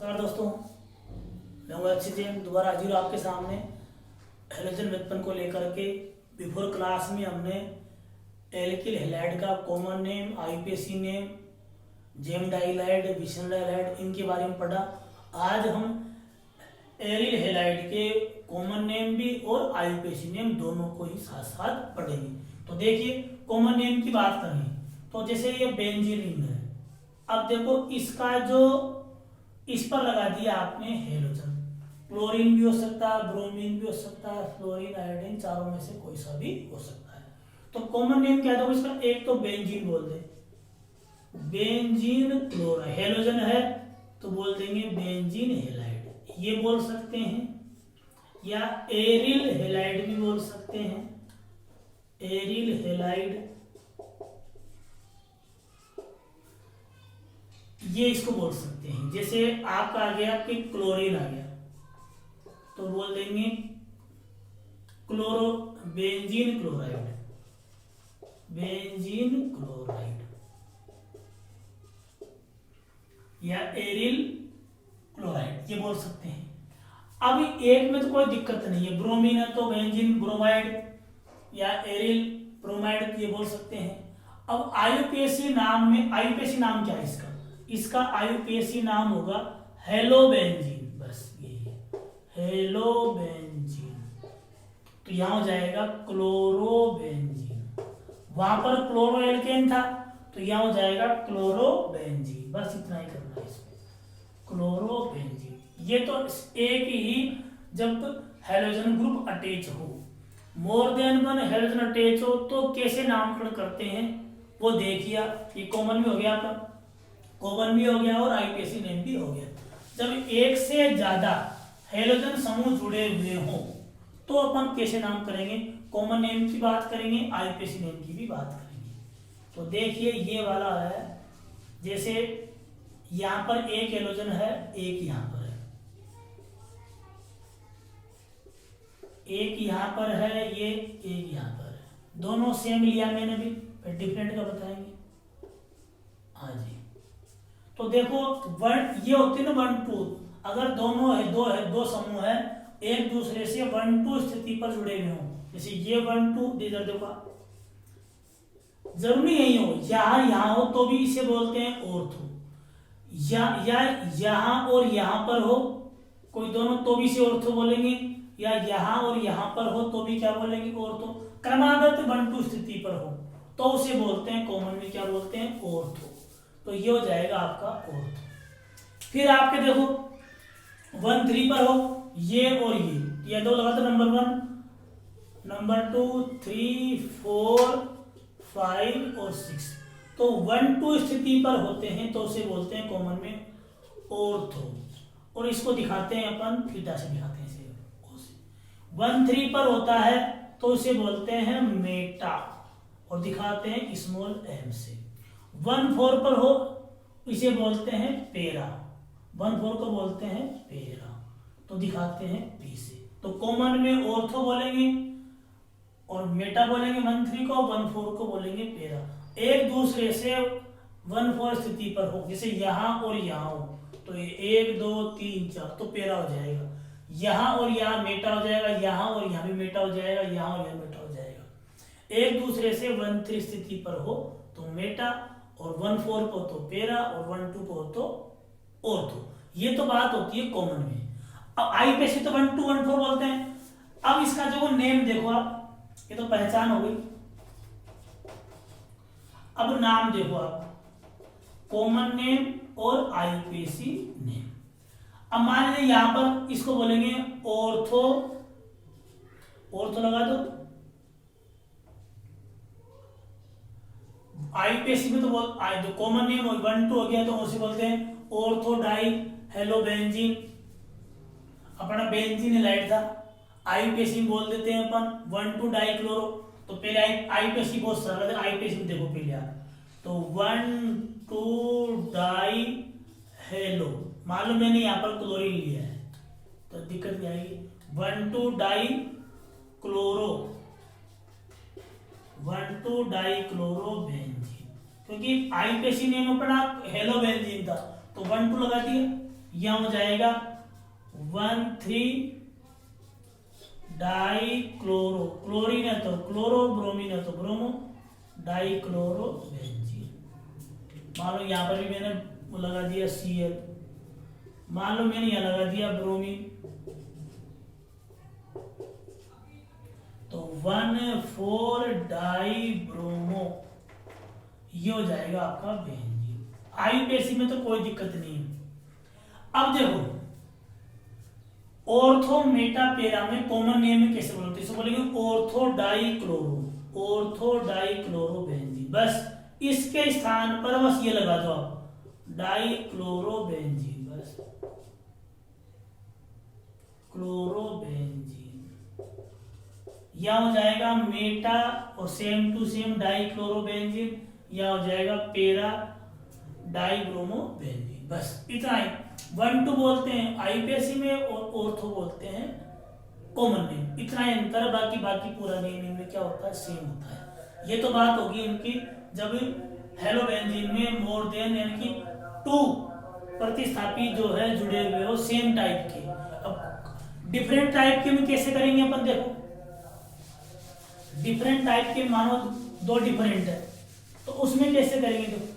नमस्कार दोस्तों, मैं हूं अक्षय जैन दोबारा हाजिर हूं आपके सामने हेलोजन व्युत्पन्न को लेकर के। बिफोर क्लास में हमने एल्किल हैलाइड का common name, IUPAC name, gem dihalide, vicinal dihalide इनके बारे में पढ़ा। आज हम एरिल हैलाइड के कॉमन नेम भी और आईयूपीएसी नेम दोनों को ही साथ साथ पढ़ेंगे। तो देखिए, कॉमन नेम की बात करें तो जैसे ये बेंजीन रिंग है। अब देखो, इसका जो इस पर लगा दिया आपने हेलोजन। क्लोरीन भी हो सकता है, ब्रोमीन भी हो सकता है, फ्लोरीन, आयोडीन, चारों में से कोई सा भी हो सकता है। तो कॉमन नेम क्या था इसका? एक तो बेंजीन बोल दे, बेंजीन क्लोराइड। हेलोजन है तो बोल देंगे बेंजीन हेलाइड, ये बोल सकते हैं। या एरिल हेलाइड भी बोल सकते हैं, एरिल हेलाइड, ये इसको बोल सकते हैं। जैसे आपका आ गया कि क्लोरीन आ गया तो बोल देंगे chloro, benzene chloride, benzene chloride, या एरिल क्लोराइड, ये बोल सकते हैं। अब एक में तो कोई दिक्कत नहीं है, ब्रोमीन है तो बेंजीन ब्रोमाइड या एरिल ब्रोमाइड, ये बोल सकते हैं। अब आईयूपीएसी नाम में, आईयूपीएसी नाम क्या है इसका? इसका आईयूपीएसी नाम होगा हेलोबेंजीन, बस यही है, हेलोबेंजीन। तो यहां हो जाएगा क्लोरोबेंजीन। वहां पर क्लोरो एल्केन था तो यहां हो जाएगा क्लोरोबेंजीन, बस इतना ही करना है इसमें, क्लोरोबेंजीन। ये तो एक ही, जब हेलोजन ग्रुप अटैच हो, more than one halogen attach हो तो कैसे नामकरण करते हैं वो देखिए। ये कॉमन भी हो गया आपका, कॉमन भी हो गया और आईयूपीएसी नेम भी हो गया। जब एक से ज्यादा हेलोजन समूह जुड़े हुए हों तो अपन कैसे नाम करेंगे? कॉमन नेम की बात करेंगे, आईयूपीएसी नेम की भी बात करेंगे। तो देखिए, ये वाला है, जैसे यहां पर एक हेलोजन है, एक यहां पर है, एक यहां पर है, ये एक यहां पर है, दोनों सेम लिया मैंने भी, डिफरेंट का बताएंगे। हाँ जी, तो देखो ये होती है ना 1-2। अगर दोनों है, दो समूह है, एक दूसरे से 1-2 स्थिति पर जुड़े हुए हो, जैसे ये 1-2, इधर देखो, जरूरी नहीं हो यहां हो तो भी इसे बोलते हैं ऑर्थो, या यहां और यहां पर हो कोई दोनों तो भी इसे ऑर्थो बोलेंगे, या यहां और यहां पर हो तो भी क्या बोलेंगे? ऑर्थो। क्रमागत 1-2 स्थिति पर हो तो उसे बोलते हैं, कॉमन में क्या बोलते हैं? ऑर्थो। तो ये हो जाएगा आपका ऑर्थो। फिर आपके देखो 1-3 पर हो, ये और ये दो लगा दो, नंबर 1, नंबर 2, 3, 4, 5 और 6। तो 1-2 स्थिति पर होते हैं तो उसे बोलते हैं कॉमन में ऑर्थो। और इसको दिखाते हैं अपन थीटा से, दिखाते हैं इसे, 1-3 पर होता है तो उसे बोलते हैं मेटा और दिखाते हैं स्मॉल एम से। 1-4 पर हो इसे बोलते हैं पेरा, 1-4 को बोलते हैं पेरा, तो दिखाते हैं पी से। तो कॉमन में ऑर्थो बोलेंगे और मेटा बोलेंगे 1-3 को, 1-4 को बोलेंगे पेरा। एक दूसरे से 1-4 स्थिति पर हो, जैसे यहां और यहां हो तो ये 1, 2, 3, 4 तो पेरा हो जाएगा। यहां और यहां मेटा हो जाएगा, यहां और यहां भी मेटा हो जाएगा, यहां और यहां मेटा हो जाएगा। एक दूसरे से 1-3 स्थिति पर हो तो मेटा, और 1-4 को तो पेरा, और 1-2 को तो ऑर्थो। ये तो बात होती है कॉमन में। अब आईयूपीएसी तो 1-2, 1-4 बोलते हैं। अब इसका जो नेम देखो आप, ये तो पहचान हो गई। अब नाम देखो आप, कॉमन नेम और आईयूपीएसी नेम। अब मान लीजिए यहां पर इसको बोलेंगे ऑर्थो, ऑर्थो लगा दो। आईयूपीएसी में तो कॉमन नेम 1-2 हो गया तो उसे बोलते हैं ऑर्थो डाई हेलोबेंजीन। अपना बेंजीन हेलाइड था, आईयूपीएसी में बोल देते हैं अपन 1-2 डाई क्लोरो। तो पहले आईयूपीएसी बहुत सरल है, आईयूपीएसी में देखो पहले आप, तो 1-2 डाई हेलो, मालूम मैंने यहाँ पर क्लोरीन लिया है तो दिक्कत क्या आएगी? 1-2 die chloro, 1-2 die chloro benzene, क्योंकि आईयूपीएसी नेम अपना हेलोबेंजीन था तो 1-2 लगा दिया। यहाँ हो जाएगा 1,3 डाई क्लोरो, क्लोरीन है तो क्लोरो, ब्रोमीन है तो ब्रोमो, डाई क्लोरो बेंजीन। मान लो यहाँ पर भी मैंने वो लगा दिया Cl, मान लो मैंने यहाँ लगा दिया ब्रोमीन, तो 1,4 डाई ब्रोमो, ये हो जाएगा आपका बेंजीन। आईयूपीएसी में तो कोई दिक्कत नहीं है। अब देखो ऑर्थो मेटा पेरा में कॉमन नेम में कैसे बोलते हैं, बोलेंगे ortho dichloro, ortho dichloro benzene. बस इसके स्थान पर बस ये लगा दो आप, डाई क्लोरो बेंजीन, बस क्लोरो बेंजीन। यह हो जाएगा मेटा और same to same dichloro benzene, यह हो जाएगा पेरा डाई ब्रोमो बेंजीन। बस इतना ही 1 2 बोलते हैं आईपीएसी में और ऑर्थो बोलते हैं कॉमन नेम, इतना ही अंतर। बाकी पूरा नेम में क्या होता है, सेम होता है। ये तो बात होगी इनकी जब हेलोबेंजीन में मोर देन यानी कि 2 प्रतिस्थापी जो है जुड़े हुए हो सेम टाइप के। अब डिफरेंट टाइप के में कैसे करेंगे अपन, देखो डिफरेंट टाइप के मानो 2 डिफरेंट है तो उसमें कैसे करेंगे, देखो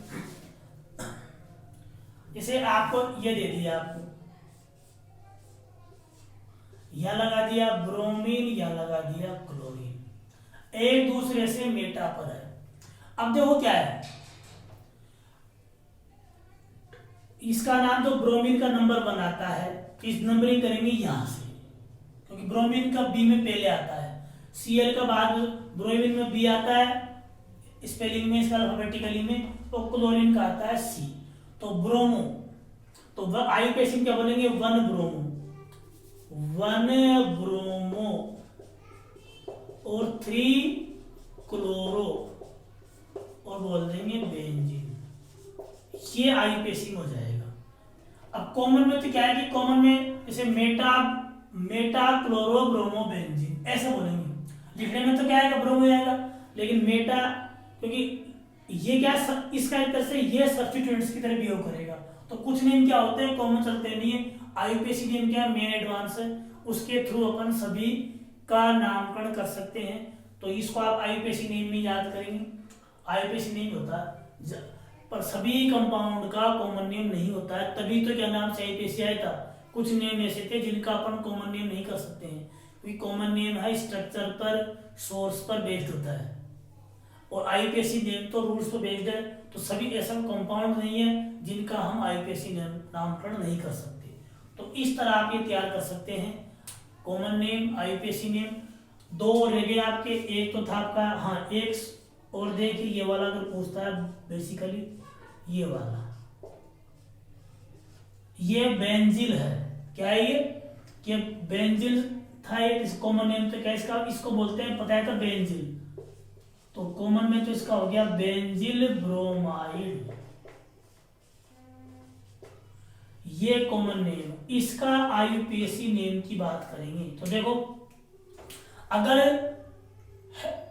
जैसे आपको ये दे दिया, आपको यह लगा दिया ब्रोमीन, यह लगा दिया क्लोरीन, एक दूसरे से मेटा पर है। अब देखो क्या है, इसका नाम तो ब्रोमीन का नंबर बनाता है, इस नंबरिंग करेंगे यहां से, क्योंकि ब्रोमीन का बी में पहले आता है, Cl का बाद ब्रोमीन में बी आता है स्पेलिंग में, इसका अल्फाबेटिकली में, तो क्लोरीन का आता है सी। तो ब्रोमो, तो आईयूपीएसी क्या बोलेंगे, 1 ब्रोमो, 1 ब्रोमो और 3 क्लोरो और बोल देंगे बेंजीन, ये आईयूपीएसी में हो जाएगा। अब कॉमन में तो क्या है कि कॉमन में जैसे मेटा क्लोरो ब्रोमो बेंजीन ऐसे बोलेंगे, लिखने में तो क्या आएगा, ब्रोमो आएगा, लेकिन मेटा, क्योंकि ये क्या इसका एक तरह से ये सब्स्टिट्यूएंट्स की तरह बिहेव करेगा। तो कुछ नेम क्या होते हैं कॉमन चलते नहीं है, आईयूपीएसी नेम क्या मेन एडवांस है, उसके थ्रू अपन सभी का नामकरण कर सकते हैं। तो इसको आप आईयूपीएसी नेम में याद करेंगे। आईयूपीएसी नेम होता है पर सभी कंपाउंड का कॉमन नेम नहीं होता है, तभी तो क्या नाम से आईयूपीएसी आया था। कुछ नेम ऐसे थे जिनका अपन कॉमन नेम नहीं कर सकते हैं, क्योंकि कॉमन नेम है स्ट्रक्चर पर, सोर्स पर बेस्ड होता है, और आईयूपीएसी नेम तो रूल्स पर बेस्ड है। तो सभी ऐसा कंपाउंड नहीं है जिनका हम आईयूपीएसी नामकरण नहीं कर सकते। तो इस तरह आप ये तैयार कर सकते हैं, कॉमन नेम, आईयूपीएसी नेम। 2 रह गए आपके, एक तो था आपका, हाँ एक और देखिए ये वाला अगर पूछता है बेसिकली, ये वाला, ये बेंजिल है, क्या है ये, कि बेंजिल था एक कॉमन नेम, तो क्या इसका, इसको बोलते हैं पता है था बेंजिल, तो कॉमन में तो इसका हो गया बेंजिल ब्रोमाइड, ये कॉमन नेम। इसका आईयूपीएसी नेम की बात करेंगे तो देखो, अगर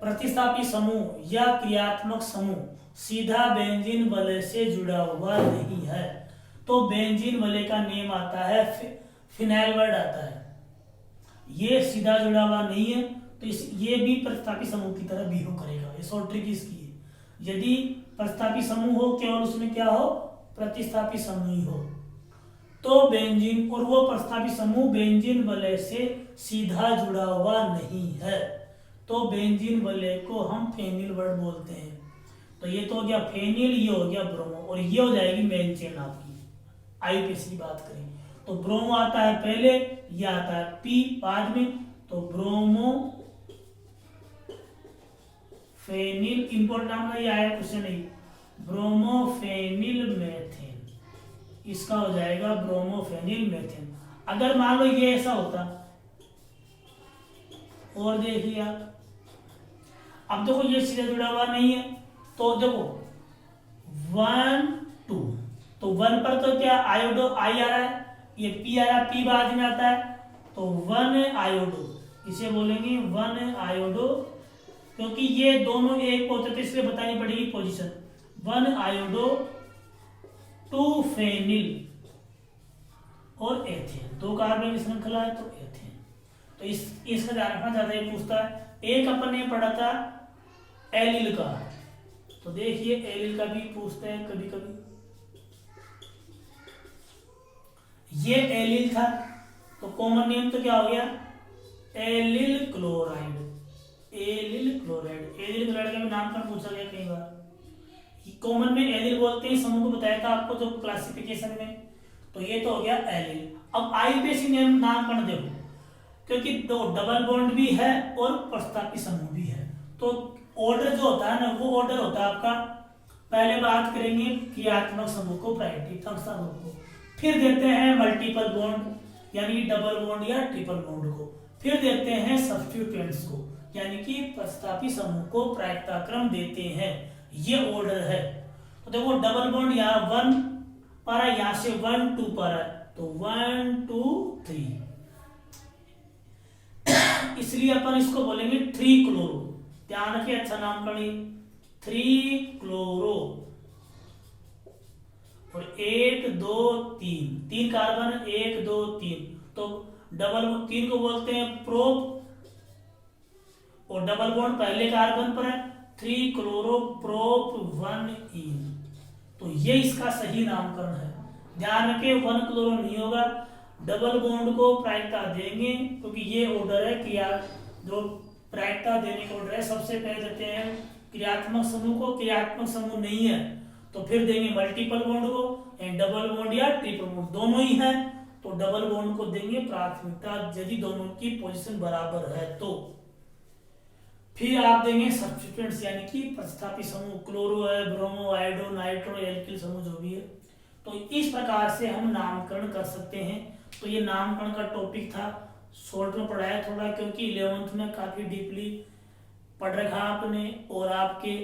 प्रतिस्थापी समूह या क्रियात्मक समूह सीधा बेंजीन वलय से जुड़ा हुआ नहीं है तो बेंजीन वलय का नेम आता है फिनाइल वर्ड आता है। ये सीधा जुड़ा हुआ नहीं है तो ये भी प्रतिस्थापी समूह की तरह बिहेव करेगा। ये शॉर्ट ट्रिक इसकी है, यदि प्रतिस्थापी समूह हो केवल उसमें क्या हो, प्रतिस्थापी समूह ही हो, तो बेंजीन, और वो प्रतिस्थापी समूह बेंजीन वलय से सीधा जुड़ा हुआ नहीं है तो बेंजीन वलय को हम फेनिल वर्ड बोलते हैं। तो ये तो हो गया फेनिल, ये हो गया ब्रोमो, और ये हो जाएगी मेन चेन आपकी। आईयूपीएसी की बात करें तो ब्रोमो आता है पहले, ये आता है पी बाद में, तो ब्रोमो फेनिल, इंपोर्टेंट नाम नहीं आया कुछ नहीं, ब्रोमोफेनिल मेथेन, इसका हो जाएगा ब्रोमोफेनिल मेथेन। अगर मान लो ये ऐसा होता, और देखिए आप, अब देखो ये सीधा जुड़ा हुआ नहीं है तो देखो 1 2, तो 1 पर तो क्या आयोडो आई आ रहा है, ये पी आ रहा है, पी बाद में आता है, तो 1 आयोडो, इसे बोलेंगे 1 आयोडो, क्योंकि ये दोनों एक होते थे इसलिए बतानी पड़ेगी पोजीशन। 1 आयोडो 2 फेनिल और एथेन, 2 कार्बन की श्रृंखला है तो एथेन। तो इसका ध्यान रखना ज्यादा ये पूछता है। एक अपन ने पढ़ा था एलिल का, तो देखिए एलिल का भी पूछते हैं कभी कभी। ये एलिल था तो कॉमन नेम तो क्या हो गया, allyl chloride. Allyl chloride, allyl chloride का भी नामकरण पूछा गया कई बार। कॉमन में एलिल बोलते हैं, समूह को बताया था आपको जो क्लासिफिकेशन में, तो ये तो हो गया एलिल। अब आईपीएसी नेम नामकरण देखो, क्योंकि दो डबल बॉन्ड भी है और प्रस्तापी समूह भी है, तो ऑर्डर जो होता है ना वो ऑर्डर होता है आपका, पहले बात करेंगे क्रियात्मक समूह को, प्रायोगिक समूह को, फिर देते हैं मल्टीपल बॉन्ड यानी डबल बॉन्ड या ट्रिपल बॉन्ड को, फिर देते हैं सब्स्टिट्यूएंट्स को यानी कि प्रस्तापी समूह को प्रायिकता क्रम देते हैं। ये ऑर्डर है। तो देखो डबल बॉन्ड यहाँ 1 पर है, यहाँ से 1 2 पर है, तो 1 2 3, इसलिए अपन इसको बोलेंगे 3 क्लोरो। ध्यान रखिए, अच्छा नामकरण, 3 क्लोरो। और 1 2 3, 3 कार्बन, 1 2 3, तो डबल 3 को बोलते हैं प्रोप, और डबल बॉन्ड पहले कार्बन पर है, 3 क्लोरो प्रोप 1 इन। तो ये इसका सही नामकरण है। ध्यान रखिए 1 क्लोरो नहीं होगा, डबल बॉन्ड को प्रायिकता देंगे, क्योंकि ये ऑर्डर है क्रिया, जो प्रायिकता देने का ऑर्डर है। सबसे पहले देते हैं क्रियात्मक समूह को, क्रियात्मक समूह नहीं है तो फिर देंगे मल्टीपल बॉन्ड को, डबल बॉन्ड या ट्रिपल बॉन्ड दोनों ही है तो डबल बॉन्ड को देंगे प्राथमिकता, यदि दोनों की पोजीशन बराबर है तो। फिर आप देंगे सब्स्टिट्यूएंट्स यानी कि प्रतिस्थापी समूह, क्लोरो है, ब्रोमो, आयोडो, नाइट्रो, एल्किल समूह जो भी है। तो इस प्रकार से हम नामकरण कर सकते हैं। तो ये नामकरण का टॉपिक था, शॉर्ट में पढ़ाया थोड़ा, क्योंकि 11th में काफी डीपली पढ़ रखा आपने, और आपके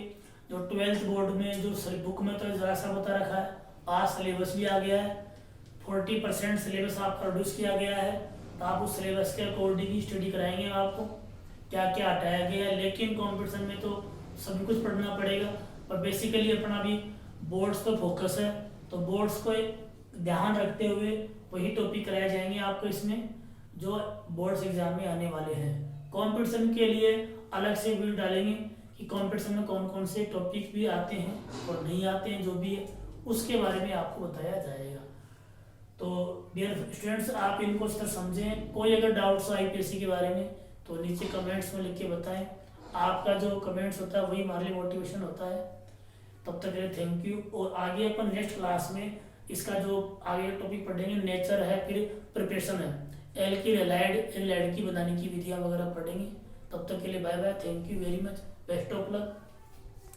जो 12th बोर्ड में जो बुक में तो जरा सा बता रखा है। आज सिलेबस भी आ गया है, 40% सिलेबस आपका रिड्यूस किया गया है, तो आप उस सिलेबस के अकॉर्डिंग ही स्टडी कराएंगे आपको क्या क्या हटाया गया है। लेकिन कंपटीशन में तो सभी कुछ पढ़ना पड़ेगा, पर बेसिकली अपना भी बोर्ड्स पे फोकस है, तो बोर्ड्स को ध्यान रखते हुए वही टॉपिक कराए जाएंगे आपको इसमें जो बोर्ड्स एग्जाम में आने वाले हैं। कंपटीशन के लिए अलग से वीडियो डालेंगे कि कंपटीशन में कौन कौन से टॉपिक भी आते हैं और नहीं आते हैं, जो भी है उसके बारे में आपको बताया जाएगा। तो डियर स्टूडेंट्स, आप इनको इस तरह समझें। कोई अगर डाउट्स हो आईपीएससी के बारे में तो नीचे कमेंट्स में लिख के बताएं। आपका जो कमेंट्स होता है वही हमारे लिए मोटिवेशन होता है। तब तक के लिए थैंक यू। और आगे अपन नेक्स्ट क्लास में इसका जो आगे टॉपिक पढ़ेंगे नेचर है, फिर प्रिपरेशन है, एल्किल हैलाइड एल्डिहाइड की बनाने की विधियां वगैरह पढ़ेंगे। तब तक के लिए bye bye, thank you very much, best of luck.